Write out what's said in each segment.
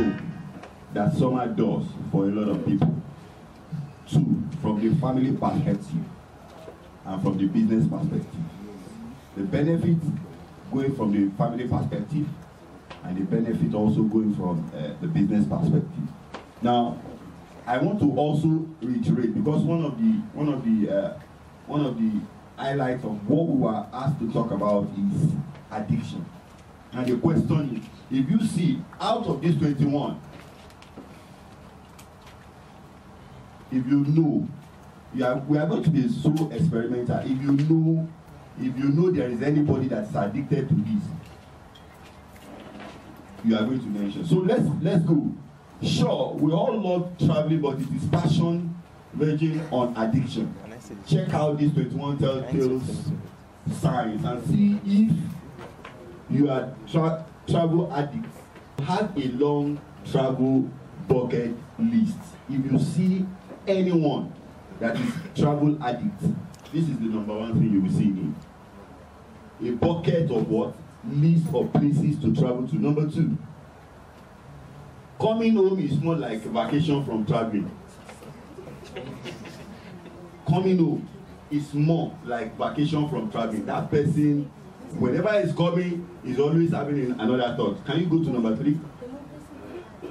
know that summer does for a lot of people. Two, from the family perspective and from the business perspective. The benefit going from the family perspective and the benefit also going from the business perspective. Now, I want to also reiterate, because one of the highlights of what we were asked to talk about is addiction. And the question is, if you see out of these 21, if you know, we are going to be so experimental. If you know there is anybody that's addicted to this, you are going to mention. So let's go. Sure, we all love traveling, but it is passion verging on addiction. Check out these 21 telltale signs and see if you are travel addict. Have a long travel bucket list. If you see anyone that is travel addict, this is the number one thing you will see in a bucket of what? List of places to travel to. Number two, coming home is more like a vacation from traveling. Coming home is more like vacation from traveling. That person, whenever he's coming, is always having another thought. Can you go to number three?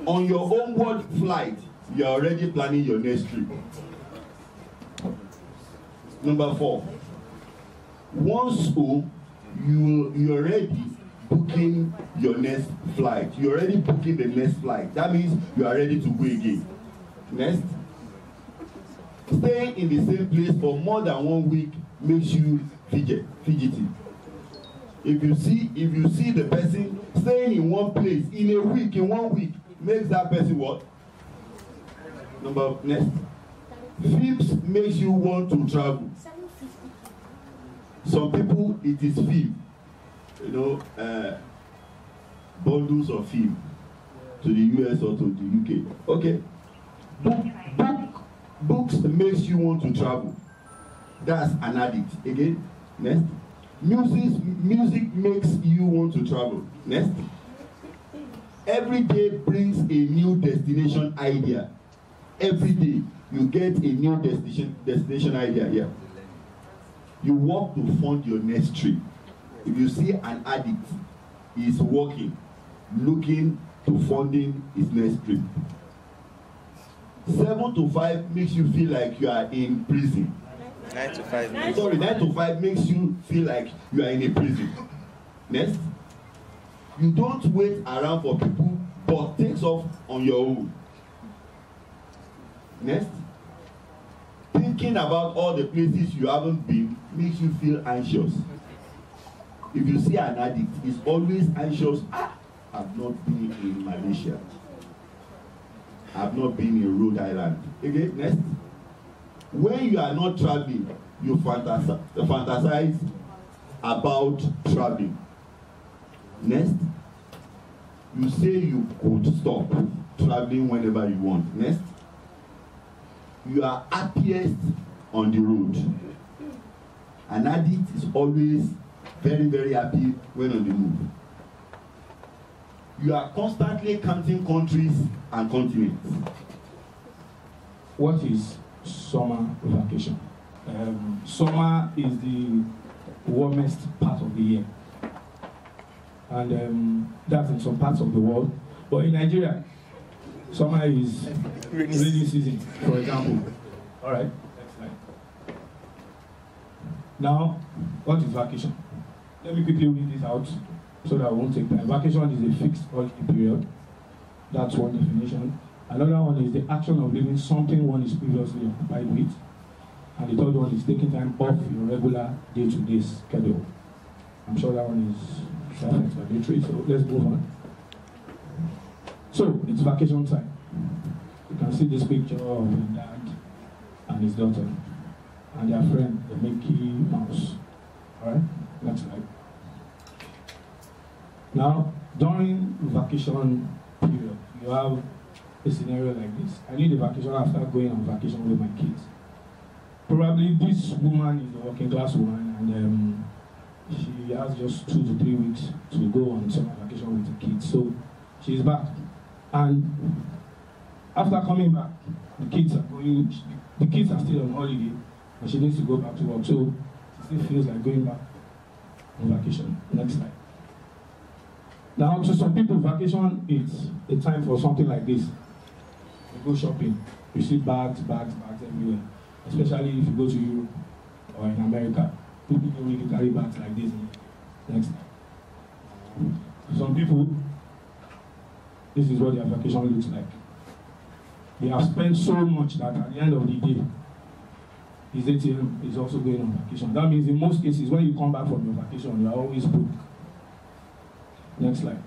On your homeward flight, you are already planning your next trip. Number four, once home, you're already booking your next flight. You're already booking the next flight. That means you are ready to go again. Next, staying in the same place for more than 1 week makes you fidgety. If you see the person staying in one place in a week, in 1 week, makes that person what? Next. Films makes you want to travel. Some people, it is film. Bundles of film to the US or to the UK. Okay. Books makes you want to travel. That's an addict. Again. Next. Music makes you want to travel. Next. Every day brings a new destination idea. Every day you get a new destination idea. Yeah. You work to fund your next trip. If you see an addict, he is working, looking to funding his next trip. 7 to 5 makes you feel like you are in prison. 9 to 5. 9 to 5 makes you feel like you are in a prison. Next, you don't wait around for people, but takes off on your own. Next, thinking about all the places you haven't been makes you feel anxious. If you see an addict, he's always anxious. I've not been in Malaysia. I've not been in Rhode Island. Okay, next. When you are not traveling, you fantasize about traveling. Next, you say you could stop traveling whenever you want. Next, you are happiest on the road. An addict is always very, very happy when on the move. You are constantly counting countries and continents. What is summer vacation? Summer is the warmest part of the year. And that's in some parts of the world. But in Nigeria, summer is rainy season, for example. All right, next slide. Now, what is vacation? Let me quickly read this out so that I won't take time. Vacation is a fixed holiday period. That's one definition. Another one is the action of leaving something one is previously occupied with. And the third one is taking time off your regular day-to-day schedule. I'm sure that one is self-explanatory, so let's move on. So, it's vacation time. You can see this picture of a dad and his daughter and their friend, the Mickey Mouse. Alright, next slide. Now, during vacation period, you have a scenario like this. I need a vacation after going on vacation with my kids. Probably this woman is a working class woman and she has just 2 to 3 weeks to go on summer vacation with the kids. So she's back. And after coming back, the kids are still on holiday, and she needs to go back to work. So she still feels like going back on vacation. Next slide. Now, to some people, vacation is a time for something like this. You go shopping, you see bags everywhere. Especially if you go to Europe or in America, people don't really carry bags like this. Next slide. To some people, this is what their vacation looks like. They have spent so much that at the end of the day, his ATM is also going on vacation. That means in most cases, when you come back from your vacation, you are always broke. Next slide.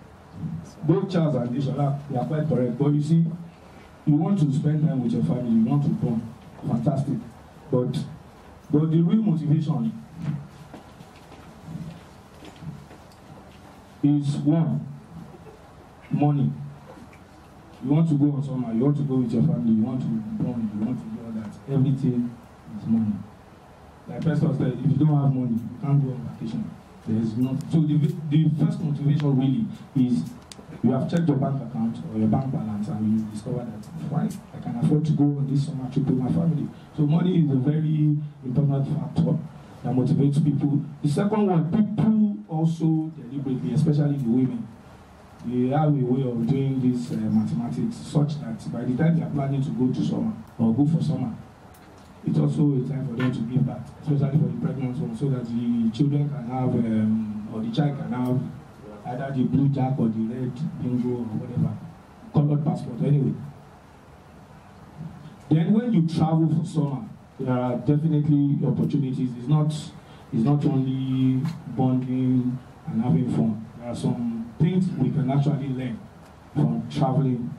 Both Charles and Deshala, they are quite correct. But you see, you want to spend time with your family, you want to bond. Fantastic. But the real motivation is one, money. You want to go on summer, you want to go with your family, you want to bond, you want to do all that. Everything is money. Like Pastor said, if you don't have money, you can't go on vacation. There is not. So the first motivation really is you have checked your bank account or your bank balance and you discover that why I can afford to go on this summer trip with my family. So money is a very important factor that motivates people. The second one, people also deliberately, especially the women, they have a way of doing this mathematics such that by the time they are planning to go to summer or go for summer, it's also a time for them to give back, especially for the pregnant ones, so that the children can have, or the child can have either the blue jack or the red bingo or whatever, colored passport anyway. Then when you travel for summer, there are definitely opportunities. It's not only bonding and having fun. There are some things we can actually learn from traveling.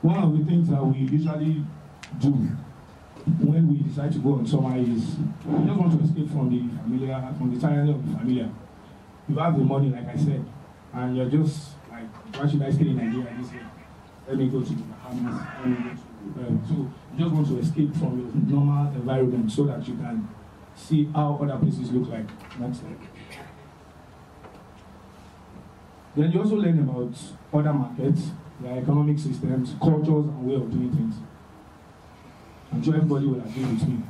One of the things that we usually do when we decide to go on summer is we just want to escape from the familiar, from the tyranny of the familiar. You have the money, like I said, and you're just like, why should I stay in Nigeria this year? Let me go to the Bahamas. Let me go to, so you just want to escape from your normal environment so that you can see how other places look like. Next slide. Then you also learn about other markets, their economic systems, cultures, and way of doing things. I'm sure everybody will agree with me.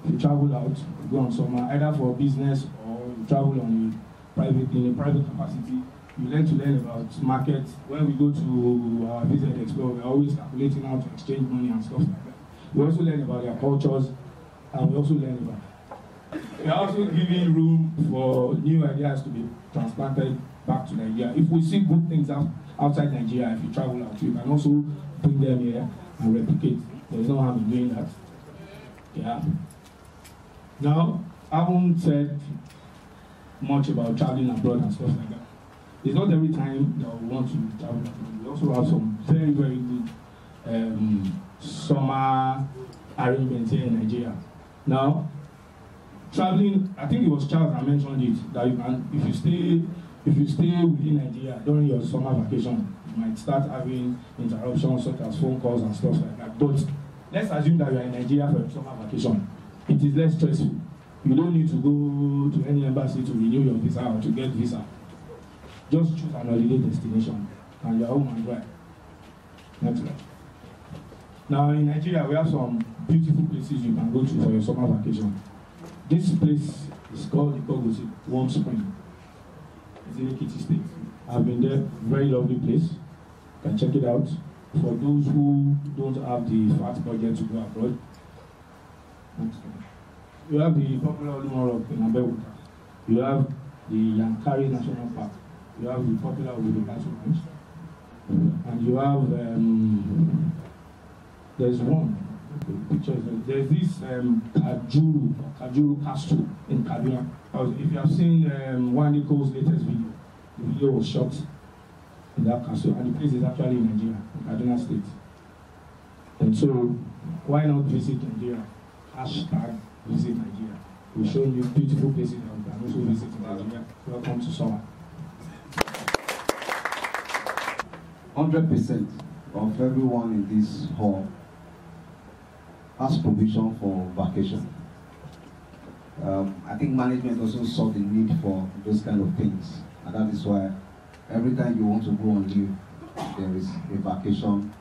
If you travel out, you go on summer, either for business or you travel in a private capacity, you learn about markets. When we go to our Visit Explore, we're always calculating how to exchange money and stuff like that. We also learn about their cultures, and we also learn about. We are also giving room for new ideas to be transplanted back to Nigeria. If we see good things outside Nigeria, if you travel out, you can also bring them here and replicate. There's no harm in doing that. Yeah. Now, I haven't said much about traveling abroad and stuff like that. It's not every time that we want to travel abroad. We also have some very, very good summer arrangements here in Nigeria. Now, traveling, I think it was Charles that mentioned it, that you can, if you stay within Nigeria during your summer vacation, you might start having interruptions such as phone calls and stuff like that. But let's assume that you are in Nigeria for your summer vacation. It is less stressful. You don't need to go to any embassy to renew your visa or to get visa. Just choose an holiday destination and you're home and dry. Next slide. Now in Nigeria, we have some beautiful places you can go to for your summer vacation. This place is called Ikogosi, Warm Spring. It's in Ekiti State. I've been there, very lovely place. You can check it out. For those who don't have the fat budget to go abroad. Next one. You have the popular Olumọ Rock in Abeokuta. You have the Yankari National Park. You have the popular Obudu Castle Ranch. And you have, there's one picture. There's this Kajuru Castle in Kaduna. If you have seen Waniko's latest video, the video was shot in that castle, and the place is actually in Nigeria, in Kaduna State. And so, why not visit Nigeria? Hashtag visit Nigeria. We'll show you beautiful places that we can also visit in Nigeria. Welcome to summer. 100% of everyone in this hall has provision for vacation. I think management also saw the need for those kind of things, and that is why every time you want to go on leave, there is a vacation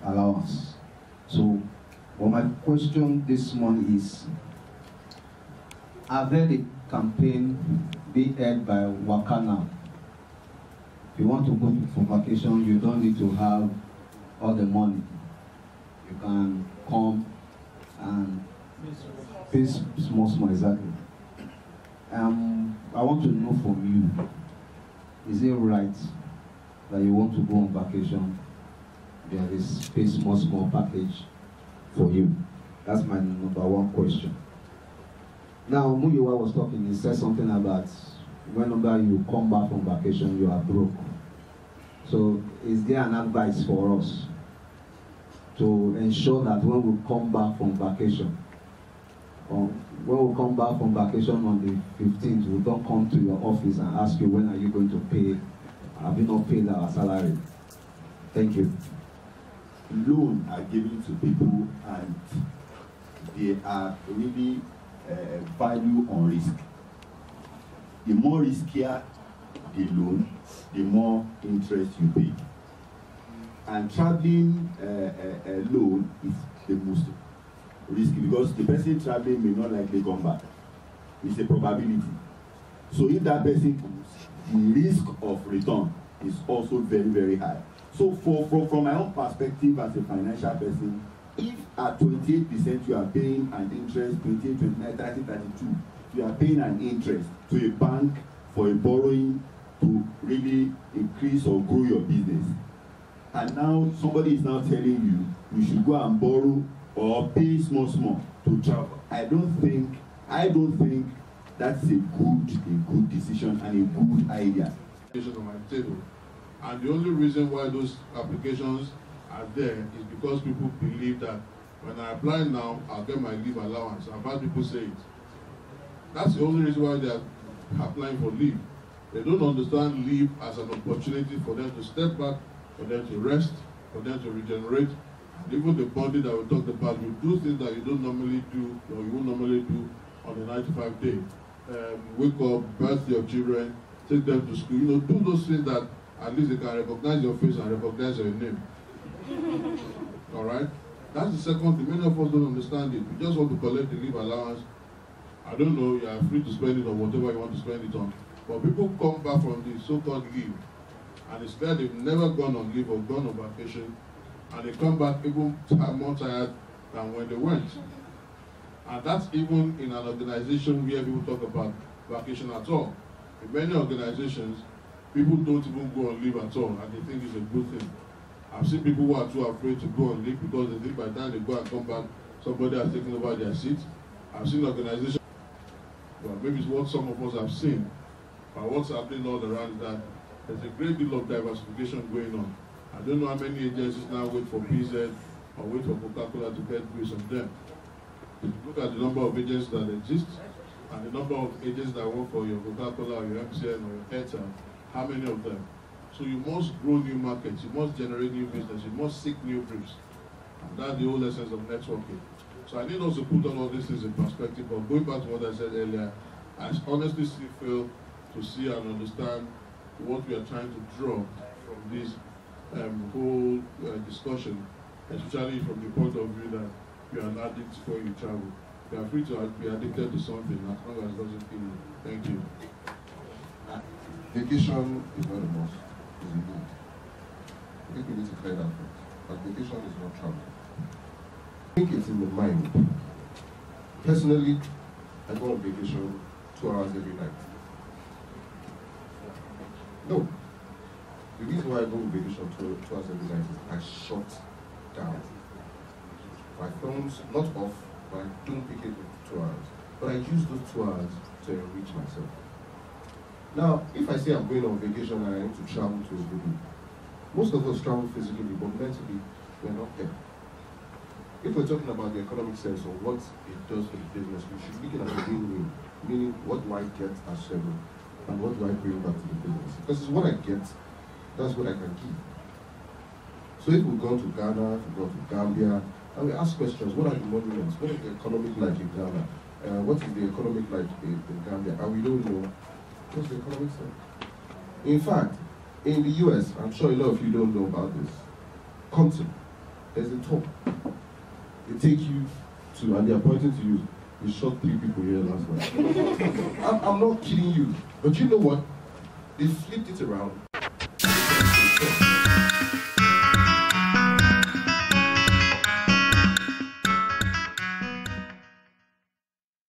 allowance. So, well, my question this morning is, are there a campaign being held by Wakana? If you want to go for vacation, you don't need to have all the money. You can come and pay small, exactly. I want to know from you, is it right that you want to go on vacation, there is pay small package for you? That's my number one question. Now, Muyiwa was talking, he said something about whenever you come back from vacation, you are broke. So, is there an advice for us to ensure that when we come back from vacation, when we come back from vacation on the 15th, we don't come to your office and ask you, when are you going to pay? Have you not paid our salary? Thank you. Loans are given to people and they are really value on risk. The more riskier the loan, the more interest you pay. And traveling loan is the most risky because the person traveling may not likely come back. It's a probability. So if that person comes, the risk of return is also very, very high. So from my own perspective as a financial person, if at 28% you are paying an interest, 28, 29, 30, 32, you are paying an interest to a bank for a borrowing to really increase or grow your business. And now somebody is now telling you should go and borrow or pay small to travel. I don't think that's a good decision and a good idea. On my table. And the only reason why those applications are there is because people believe that when I apply now, I'll get my leave allowance. I've had people say it. That's the only reason why they are applying for leave. They don't understand leave as an opportunity for them to step back, for them to rest, for them to regenerate. And even the body that we talked about, you do things that you don't normally do or you won't normally do on a 9-to-5 day. Wake up, birth your children, take them to school. You know, do those things that at least they can recognize your face and recognize your name. All right? That's the second thing. Many of us don't understand it. We just want to collect the leave allowance. I don't know, you are free to spend it on whatever you want to spend it on. But people come back from the so-called leave, and it's clear they've never gone on leave or gone on vacation, and they come back even more tired than when they went. And that's even in an organization where people talk about vacation at all. In many organizations, people don't even go on leave at all, and they think it's a good thing. I've seen people who are too afraid to go on leave because they think by the time they go and come back, somebody has taken over their seat. I've seen organizations, well, maybe it's what some of us have seen, but what's happening all around is that there's a great deal of diversification going on. I don't know how many agencies now wait for PZ or wait for Coca-Cola to get grace of them. If you look at the number of agencies that exist and the number of agents that work for your Coca-Cola or your MCN or your Airtel, how many of them? So you must grow new markets, you must generate new business, you must seek new briefs. And that's the whole essence of networking. So I need also put all these things in perspective, but going back to what I said earlier, I honestly still fail to see and understand what we are trying to draw from this whole discussion, especially from the point of view that you are an addict when you travel. You are free to be addicted to something as long as it doesn't kill you. Thank you. Vacation is not a must, it's a need. I think we need to clear that first. But vacation is not travel. I think it's in the mind. Personally, I go on vacation 2 hours every night. No. The reason why I go on vacation 2 hours every night is I shut down. My phone's not off, but I don't pick it for 2 hours. But I use those 2 hours to enrich myself. Now, if I say I'm going on vacation and I need to travel to a city, most of us travel physically, but mentally, we're not there. If we're talking about the economic sense of what it does for the business, we should be looking at the win-win, meaning what do I get as seven and what do I bring back to the business? Because it's what I get, that's what I can keep. So if we go to Ghana, if we go to Gambia, and we ask questions, what are the monuments? What is the economic like in Ghana? What is the economic like in Gambia? And we don't know, what's the economic sense? In fact, in the US, I'm sure a lot of you don't know about this, Compton, there's a tour. They take you to, and they're pointing to you. We shot 3 people here last night. I'm not kidding you. But you know what? They flipped it around